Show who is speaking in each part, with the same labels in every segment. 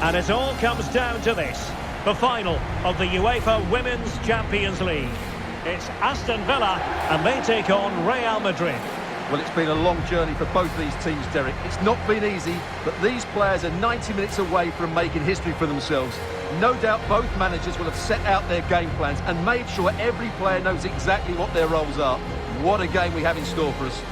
Speaker 1: And it all comes down to this, the final of the UEFA Women's Champions League. It's Aston Villa and they take on Real Madrid.
Speaker 2: Well, it's been a long journey for both these teams, Derek. It's not been easy, but these players are 90 minutes away from making history for themselves. No doubt both managers will have set out their game plans and made sure every player knows exactly what their roles are. What a game we have in store for us.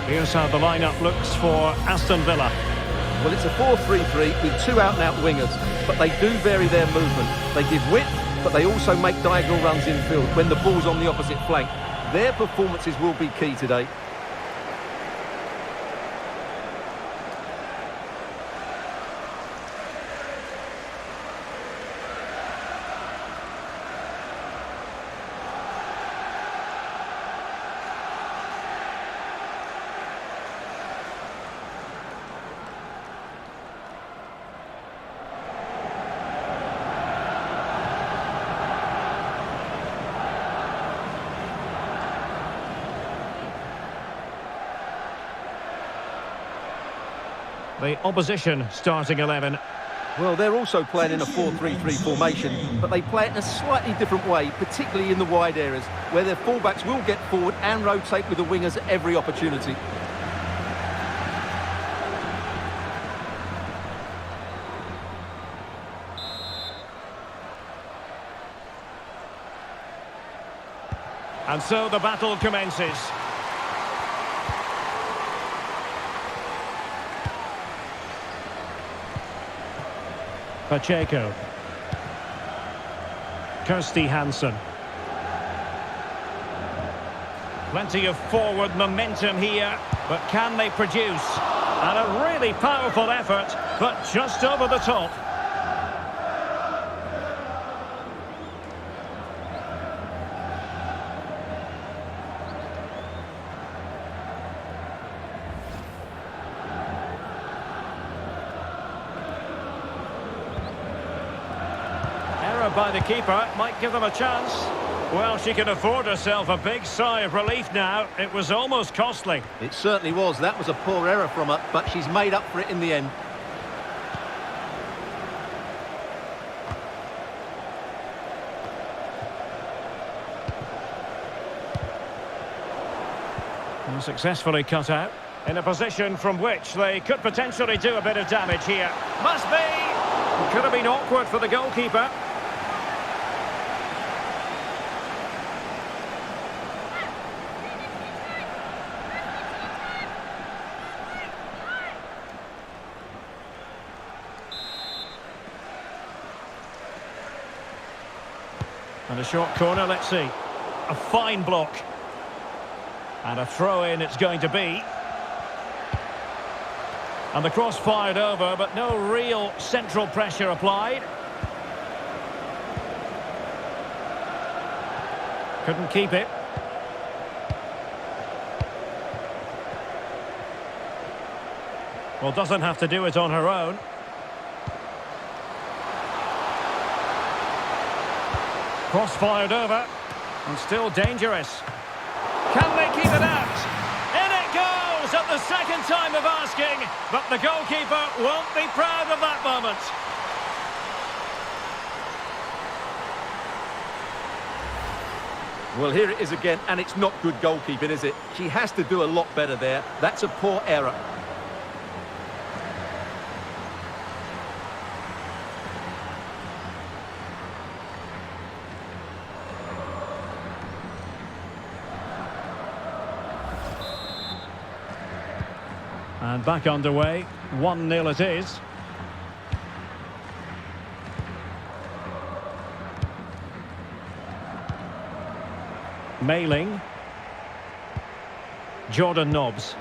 Speaker 1: Here's how the lineup looks for Aston Villa.
Speaker 2: Well, it's a 4-3-3 with two out-and-out wingers, but they do vary their movement. They give width, but they also make diagonal runs infield when the ball's on the opposite flank. Their performances will be key today.
Speaker 1: The opposition starting 11.
Speaker 2: Well, they're also playing in a 4-3-3 formation, but they play it in a slightly different way, particularly in the wide areas, where their fullbacks will get forward and rotate with the wingers at every opportunity.
Speaker 1: And so the battle commences. Pacheco. Kirsty Hansen. Plenty of forward momentum here, but can they produce? And a really powerful effort, but just over the top. By the keeper, might give them a chance. Well, she can afford herself a big sigh of relief now. It was almost costly.
Speaker 2: It certainly was. That was a poor error from her, but she's made up for it in the end.
Speaker 1: And successfully cut out. In a position from which they could potentially do a bit of damage here. Must be! It could have been awkward for the goalkeeper. And a short corner, let's see. A fine block. And a throw-in it's going to be. And the cross fired over, but no real central pressure applied. Couldn't keep it. Well, doesn't have to do it on her own. Cross fired over, and still dangerous. Can they keep it out? In it goes at the second time of asking, but the goalkeeper won't be proud of that moment.
Speaker 2: Well, here it is again, and it's not good goalkeeping, is it? She has to do a lot better there. That's a poor error.
Speaker 1: And back underway, 1-0 it is. Mailing. Jordan Nobbs.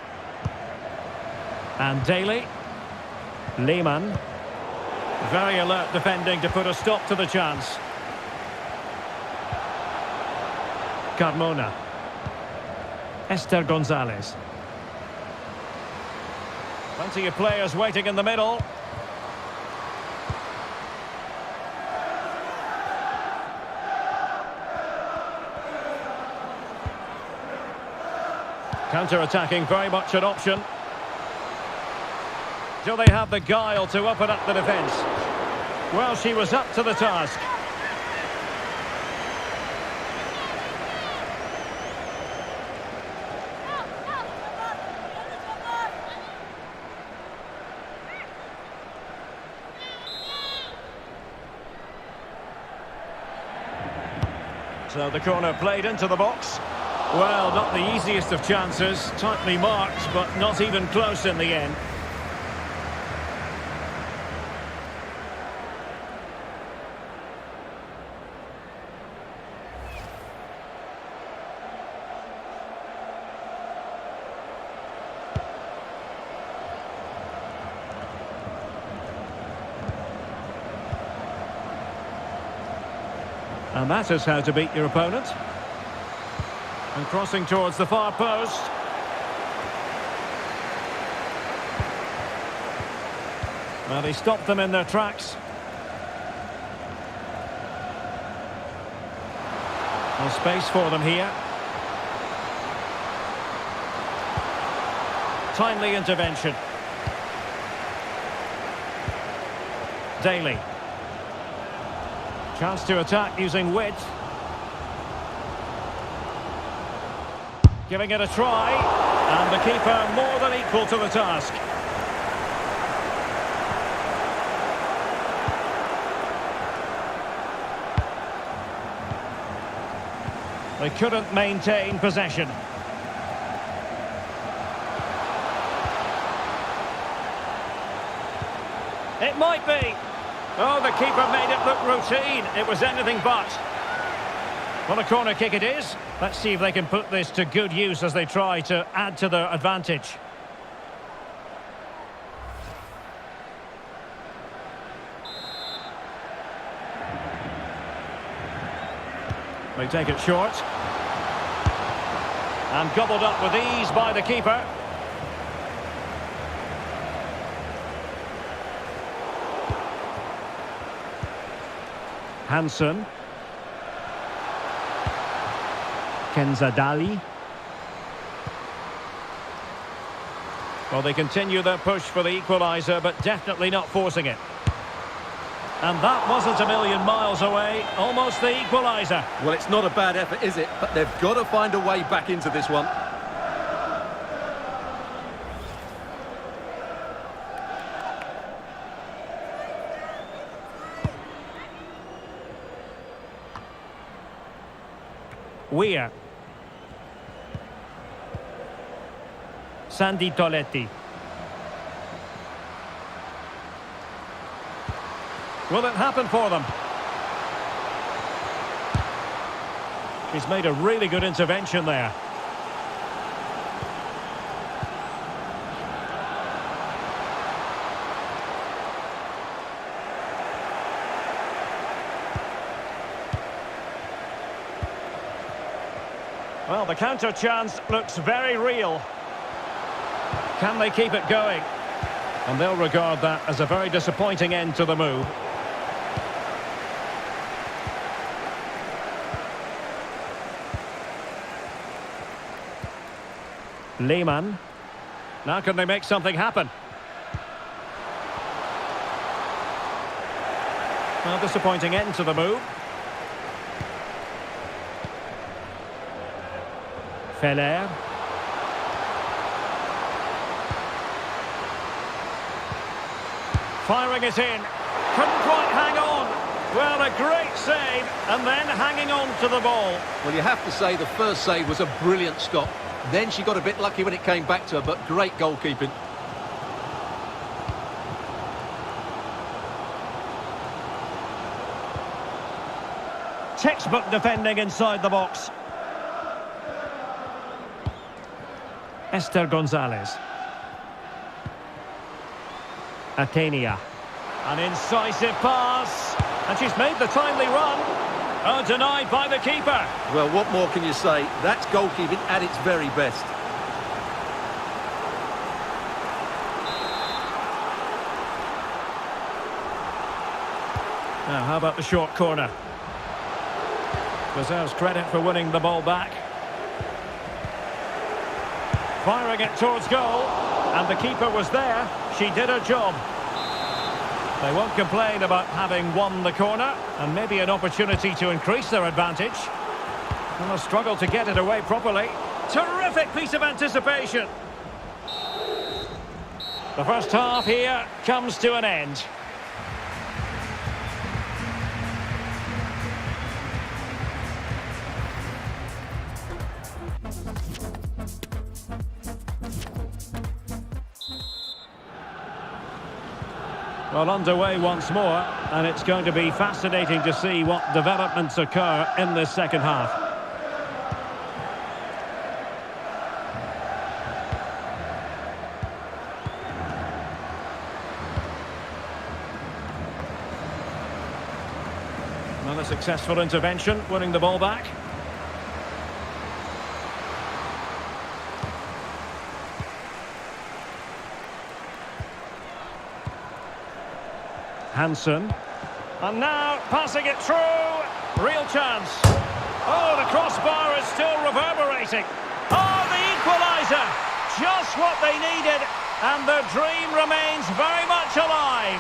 Speaker 1: And Daly. Lehmann. Very alert defending to put a stop to the chance. Carmona. Esther Gonzalez. Plenty of players waiting in the middle. Counter-attacking, very much an option. Do they have the guile to open up the defence? Well, she was up to the task. So the corner played into the box. Well, not the easiest of chances, tightly marked, but not even close in the end. And that is how to beat your opponent. And crossing towards the far post. Well, he stopped them in their tracks. No space for them here. Timely intervention. Daly. Chance to attack using width. Giving it a try. And the keeper more than equal to the task. They couldn't maintain possession. It might be. Oh, the keeper made it look routine. It was anything but. Well, a corner kick it is. Let's see if they can put this to good use as they try to add to their advantage. They take it short. And gobbled up with ease by the keeper. Hansen. Kenzadali. Well, they continue their push for the equaliser, but definitely not forcing it. And that wasn't a million miles away, almost the equaliser.
Speaker 2: Well, it's not a bad effort, is it? But they've got to find a way back into this one.
Speaker 1: Weir. Sandy Toletti. Will it happen for them? He's made a really good intervention there. Well, the counter chance looks very real. Can they keep it going? And they'll regard that as a very disappointing end to the move. Lehmann. Now can they make something happen? Well, disappointing end to the move. Feller. Firing it in. Couldn't quite hang on. Well, a great save, and then hanging on to the ball.
Speaker 2: Well, you have to say the first save was a brilliant stop. Then she got a bit lucky when it came back to her, but great goalkeeping.
Speaker 1: Textbook defending inside the box. Esther Gonzalez. Atenia. An incisive pass. And she's made the timely run. Oh, denied by the keeper.
Speaker 2: Well, what more can you say? That's goalkeeping at its very best.
Speaker 1: Now, how about the short corner? Deserves credit for winning the ball back. Firing it towards goal. And the keeper was there. She did her job. They won't complain about having won the corner, and maybe an opportunity to increase their advantage. And they'll struggle to get it away properly. Terrific piece of anticipation. The first half here comes to an end. Well, underway once more, and it's going to be fascinating to see what developments occur in this second half. Another successful intervention, winning the ball back. Hansen, and now passing it through, real chance. Oh, the crossbar is still reverberating. Oh, the equaliser, just what they needed, and their dream remains very much alive.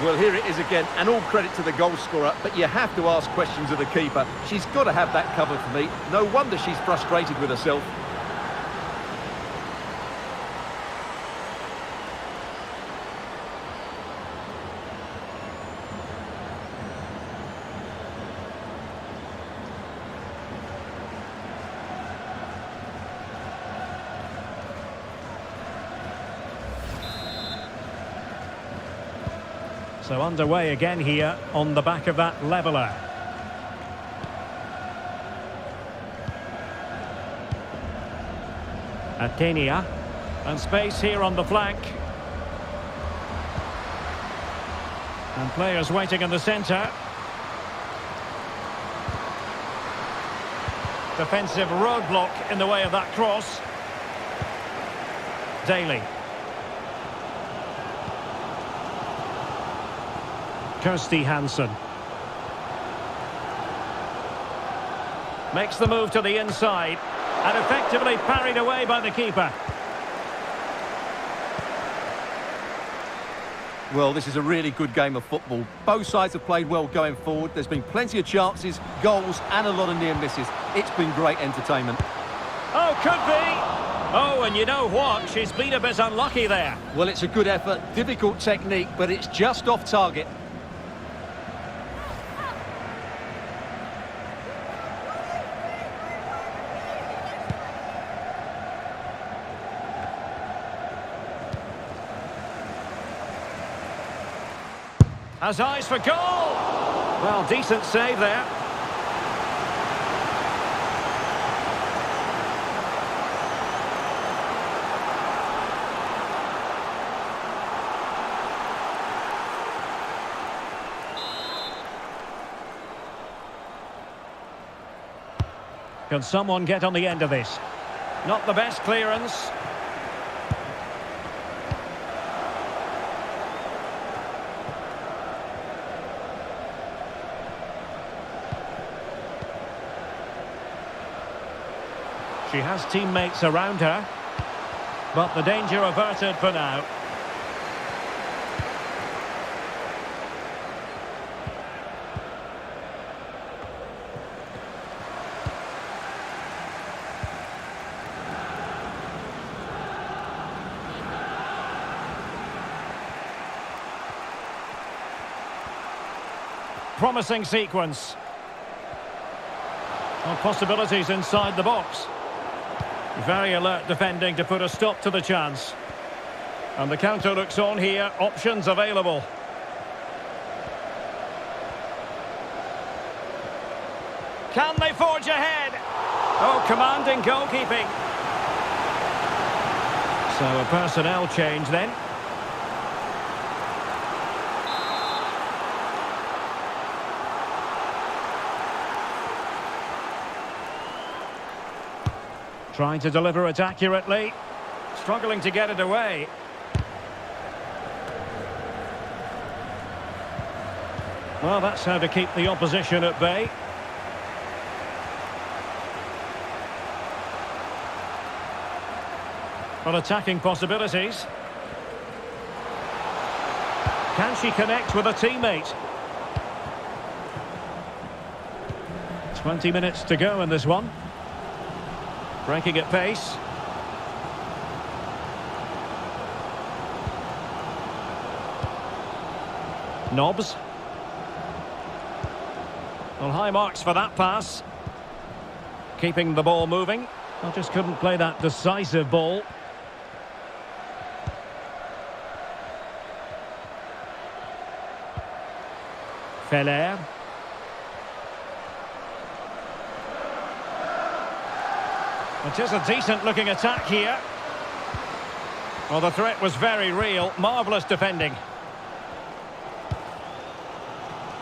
Speaker 2: Well, here it is again, and all credit to the goal scorer, but you have to ask questions of the keeper. She's got to have that covered for me. No wonder she's frustrated with herself.
Speaker 1: So underway again here on the back of that leveller. Atenia, and space here on the flank. And players waiting in the centre. Defensive roadblock in the way of that cross. Daly. Kirsty Hansen. Makes the move to the inside and effectively parried away by the keeper.
Speaker 2: Well, this is a really good game of football. Both sides have played well going forward. There's been plenty of chances, goals and a lot of near misses. It's been great entertainment.
Speaker 1: Oh, could be. Oh, and you know what? She's been a bit unlucky there.
Speaker 2: Well, it's a good effort, difficult technique, but it's just off target.
Speaker 1: Has eyes for goal. Well, decent save there. Can someone get on the end of this? Not the best clearance. She has teammates around her, but the danger averted for now. Promising sequence. Well, possibilities inside the box. Very alert defending to put a stop to the chance. And the counter looks on here, options available. Can they forge ahead? Oh, commanding goalkeeping. So a personnel change then. Trying to deliver it accurately. Struggling to get it away. Well, that's how to keep the opposition at bay. On attacking possibilities. Can she connect with a teammate? 20 minutes to go in this one. Breaking at pace. Knobs. Well, high marks for that pass. Keeping the ball moving. I just couldn't play that decisive ball. Fيla. It is a decent-looking attack here. Well, the threat was very real. Marvellous defending.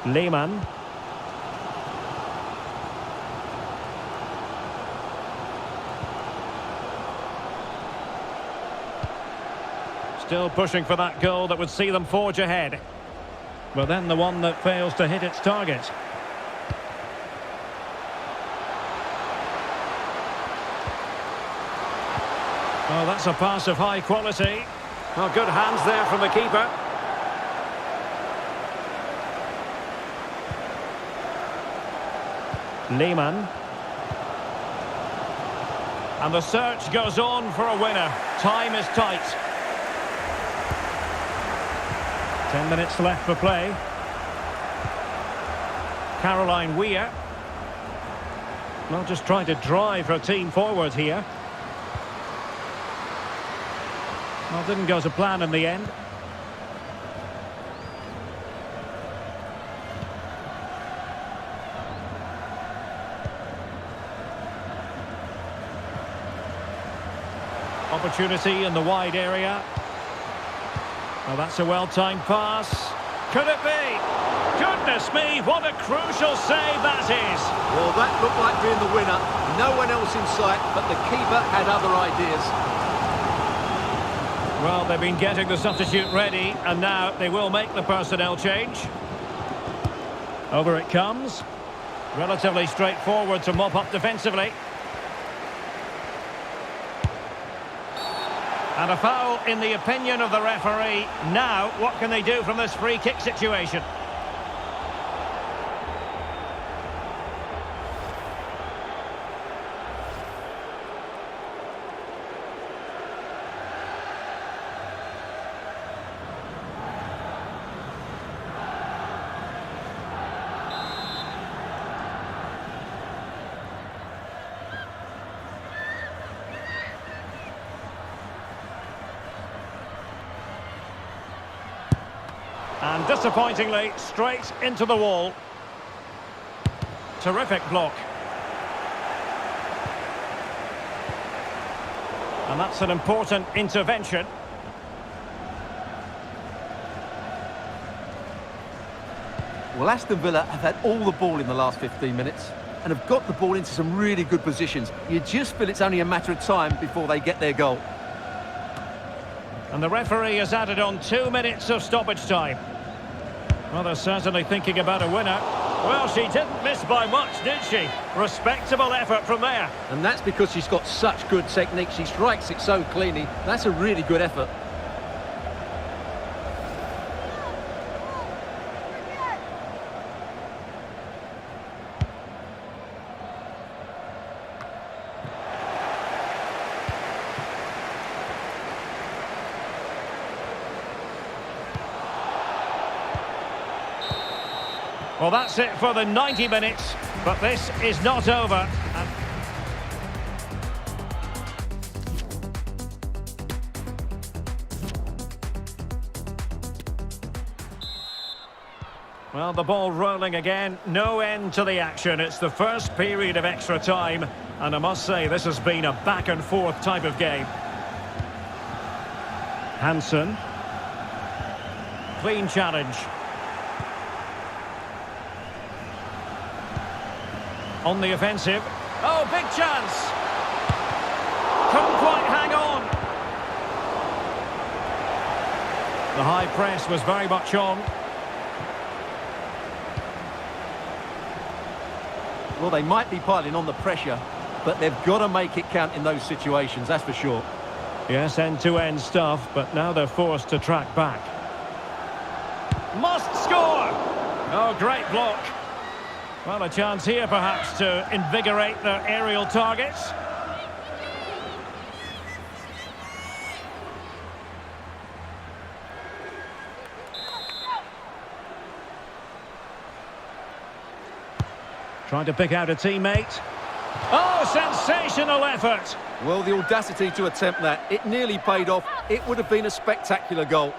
Speaker 1: Lehmann. Still pushing for that goal that would see them forge ahead. But then the one that fails to hit its target. Oh, that's a pass of high quality. Oh, good hands there from the keeper. Lehmann. And the search goes on for a winner. Time is tight. 10 minutes left for play. Caroline Weir. Well, just trying to drive her team forward here. Well, didn't go to plan in the end. Opportunity in the wide area. Well, that's a well-timed pass. Could it be? Goodness me, what a crucial save that is.
Speaker 2: Well, that looked like being the winner. No one else in sight, but the keeper had other ideas.
Speaker 1: Well, they've been getting the substitute ready, and now they will make the personnel change. Over it comes. Relatively straightforward to mop up defensively. And a foul in the opinion of the referee. Now, what can they do from this free kick situation? And disappointingly, straight into the wall. Terrific block. And that's an important intervention.
Speaker 2: Well, Aston Villa have had all the ball in the last 15 minutes and have got the ball into some really good positions. You just feel it's only a matter of time before they get their goal.
Speaker 1: And the referee has added on 2 minutes of stoppage time. Well, they're certainly thinking about a winner. Well, she didn't miss by much, did she? Respectable effort from there.
Speaker 2: And that's because she's got such good technique. She strikes it so cleanly. That's a really good effort.
Speaker 1: Well, that's it for the 90 minutes, but this is not over. Well, the ball rolling again, no end to the action. It's the first period of extra time, and I must say this has been a back-and-forth type of game. Hansen. Clean challenge. On the offensive. Oh, big chance! Couldn't quite hang on. The high press was very much on.
Speaker 2: Well, they might be piling on the pressure, but they've got to make it count in those situations, that's for sure.
Speaker 1: Yes, end-to-end stuff, but now they're forced to track back. Must score! Oh, great block. Well, a chance here, perhaps, to invigorate their aerial targets. Trying to pick out a teammate. Oh, sensational effort!
Speaker 2: Well, the audacity to attempt that, it nearly paid off. It would have been a spectacular goal.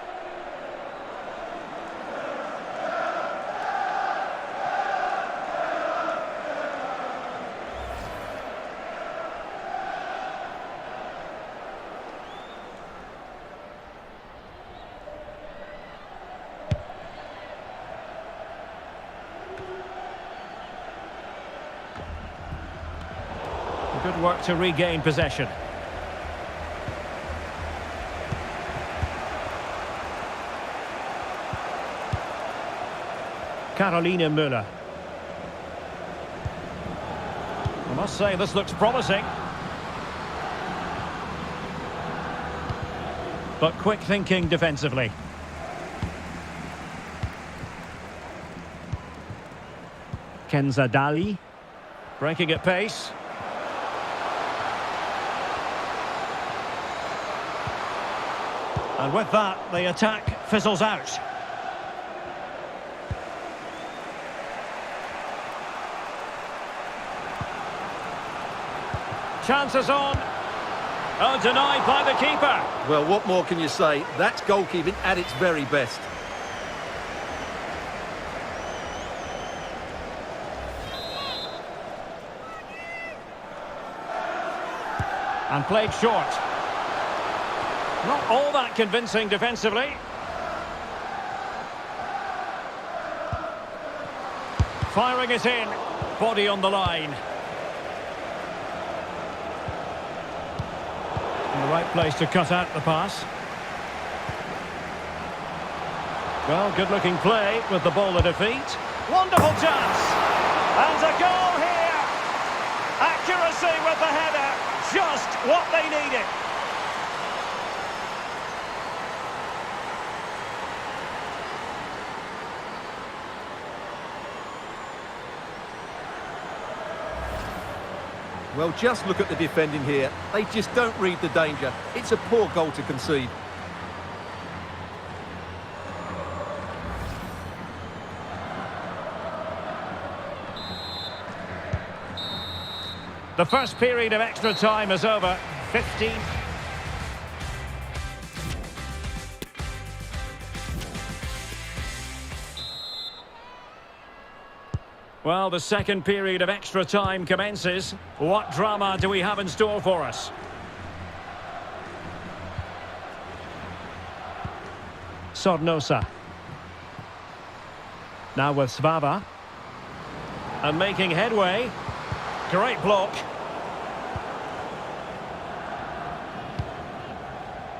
Speaker 1: Good work to regain possession. Carolina Müller. I must say, this looks promising. But quick thinking defensively. Kenza Dali. Breaking at pace. And with that, the attack fizzles out. Chances on. Oh, denied by the keeper.
Speaker 2: Well, what more can you say? That's goalkeeping at its very best.
Speaker 1: And played short. Not all that convincing defensively. Firing it in. Body on the line. In the right place to cut out the pass. Well, good-looking play with the ball at her feet. Wonderful chance. And a goal here. Accuracy with the header. Just what they needed.
Speaker 2: Well, just look at the defending here. They just don't read the danger. It's a poor goal to concede.
Speaker 1: The first period of extra time is over. 15. Well, the second period of extra time commences. What drama do we have in store for us? Sornosa. Now with Svava. And making headway. Great block.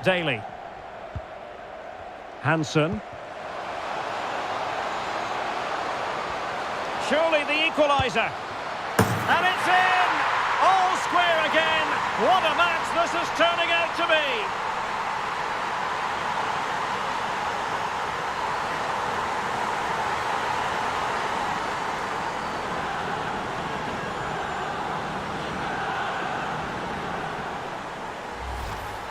Speaker 1: Daly. Hansen. Surely the equaliser. And it's in! All square again. What a match this is turning out to be.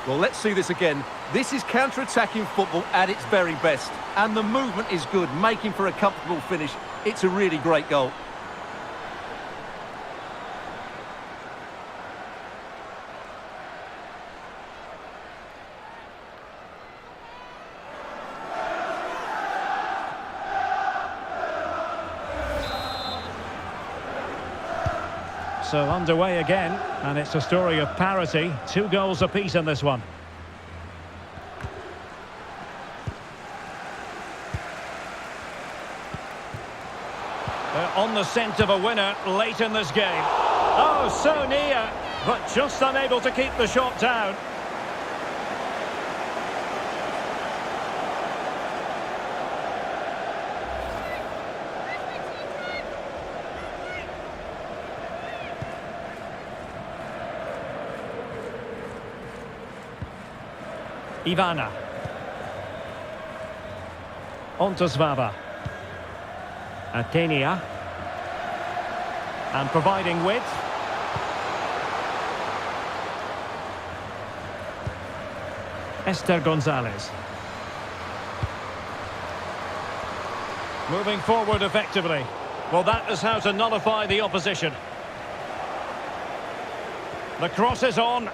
Speaker 2: Well, let's see this again. This is counter-attacking football at its very best. And the movement is good, making for a comfortable finish. It's a really great goal.
Speaker 1: So underway again, and it's a story of parity. 2 goals apiece in this one. They're on the scent of a winner late in this game. Oh, so near, but just unable to keep the shot down. Ivana. Ontosvava. Atenia. And providing width. Esther Gonzalez. Moving forward effectively. Well, that is how to nullify the opposition. The cross is on.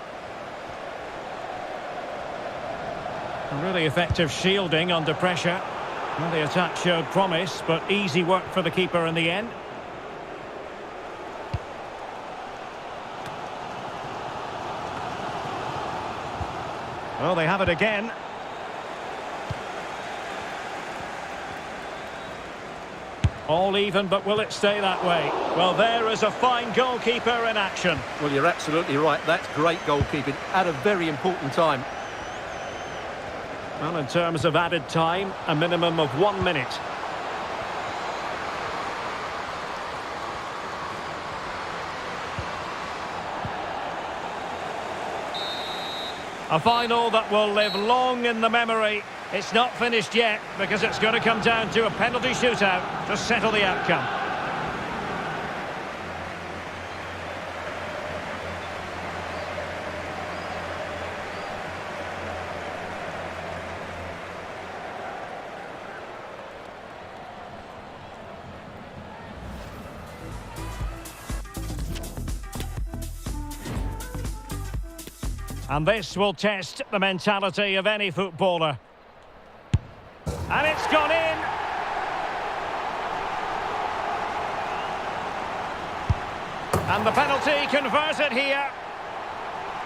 Speaker 1: Really effective shielding under pressure. Well, the attack showed promise, but easy work for the keeper in the end. Well, they have it again. All even, but will it stay that way? Well, there is a fine goalkeeper in action.
Speaker 2: Well, you're absolutely right. That's great goalkeeping at a very important time.
Speaker 1: Well, in terms of added time, a minimum of 1 minute. A final that will live long in the memory. It's not finished yet, because it's going to come down to a penalty shootout to settle the outcome. And this will test the mentality of any footballer. And it's gone in. And the penalty converted here.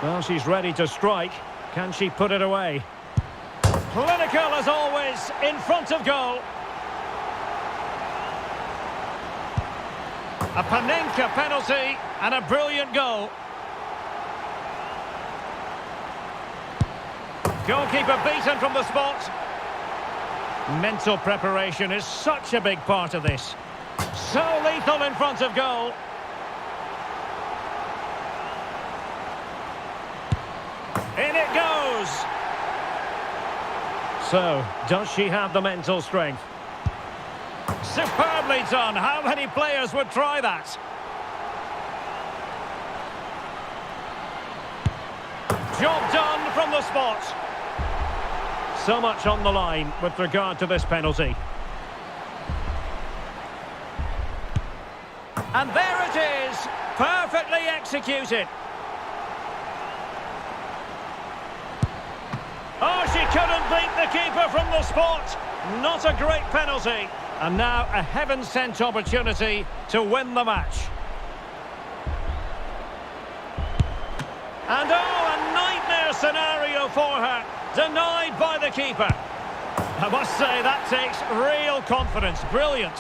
Speaker 1: Well, she's ready to strike. Can she put it away? Clinical as always, in front of goal. A Panenka penalty and a brilliant goal. Goalkeeper beaten from the spot. Mental preparation is such a big part of this. So lethal in front of goal. In it goes. So, does she have the mental strength? Superbly done. How many players would try that? Job done from the spot. So much on the line with regard to this penalty. And there it is, perfectly executed. Oh, she couldn't beat the keeper from the spot. Not a great penalty. And now a heaven-sent opportunity to win the match. And oh, a nightmare scenario for her. Denied by the keeper. I must say, that takes real confidence. Brilliant.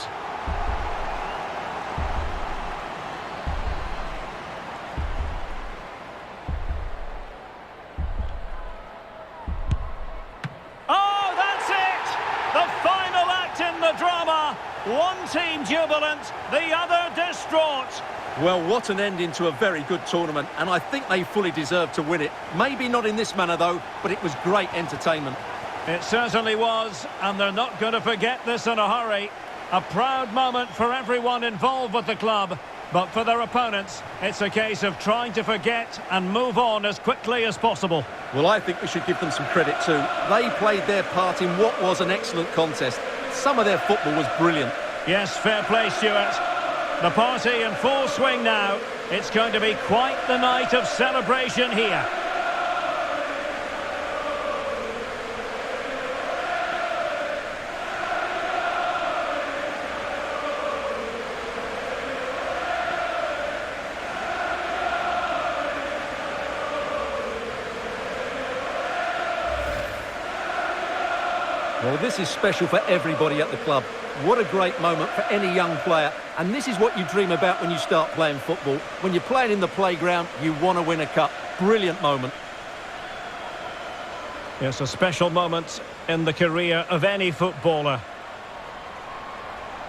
Speaker 1: Oh, that's it! The final act in the drama. One team jubilant, the other distraught.
Speaker 2: Well, what an ending to a very good tournament, and I think they fully deserve to win it. Maybe not in this manner, though, but it was great entertainment.
Speaker 1: It certainly was, and they're not going to forget this in a hurry. A proud moment for everyone involved with the club, but for their opponents, it's a case of trying to forget and move on as quickly as possible.
Speaker 2: Well, I think we should give them some credit too. They played their part in what was an excellent contest. Some of their football was brilliant.
Speaker 1: Yes, fair play, Stuart. The party in full swing now. It's going to be quite the night of celebration here.
Speaker 2: Well, this is special for everybody at the club. What a great moment for any young player. And this is what you dream about when you start playing football. When you're playing in the playground, you want to win a cup. Brilliant moment.
Speaker 1: It's a special moment in the career of any footballer.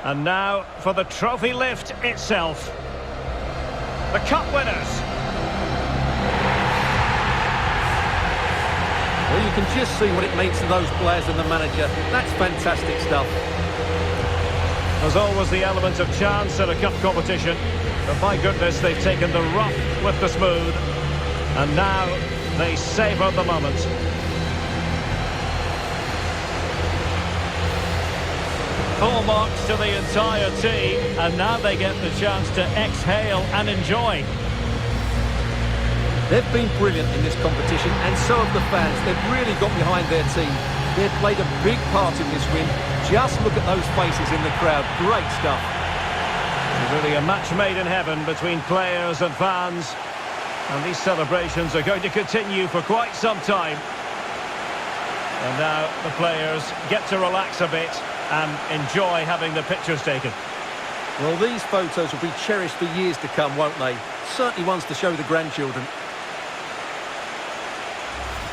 Speaker 1: And now for the trophy lift itself. The cup winners.
Speaker 2: Well, you can just see what it means to those players and the manager. That's fantastic stuff.
Speaker 1: There's always the element of chance in a cup competition. But my goodness, they've taken the rough with the smooth. And now they savour the moment. Full marks to the entire team, and now they get the chance to exhale and enjoy.
Speaker 2: They've been brilliant in this competition, and so have the fans. They've really got behind their team. They've played a big part in this win. Just look at those faces in the crowd. Great stuff.
Speaker 1: Really a match made in heaven between players and fans. And these celebrations are going to continue for quite some time. And now the players get to relax a bit and enjoy having the pictures taken.
Speaker 2: Well, these photos will be cherished for years to come, won't they? Certainly ones to show the grandchildren.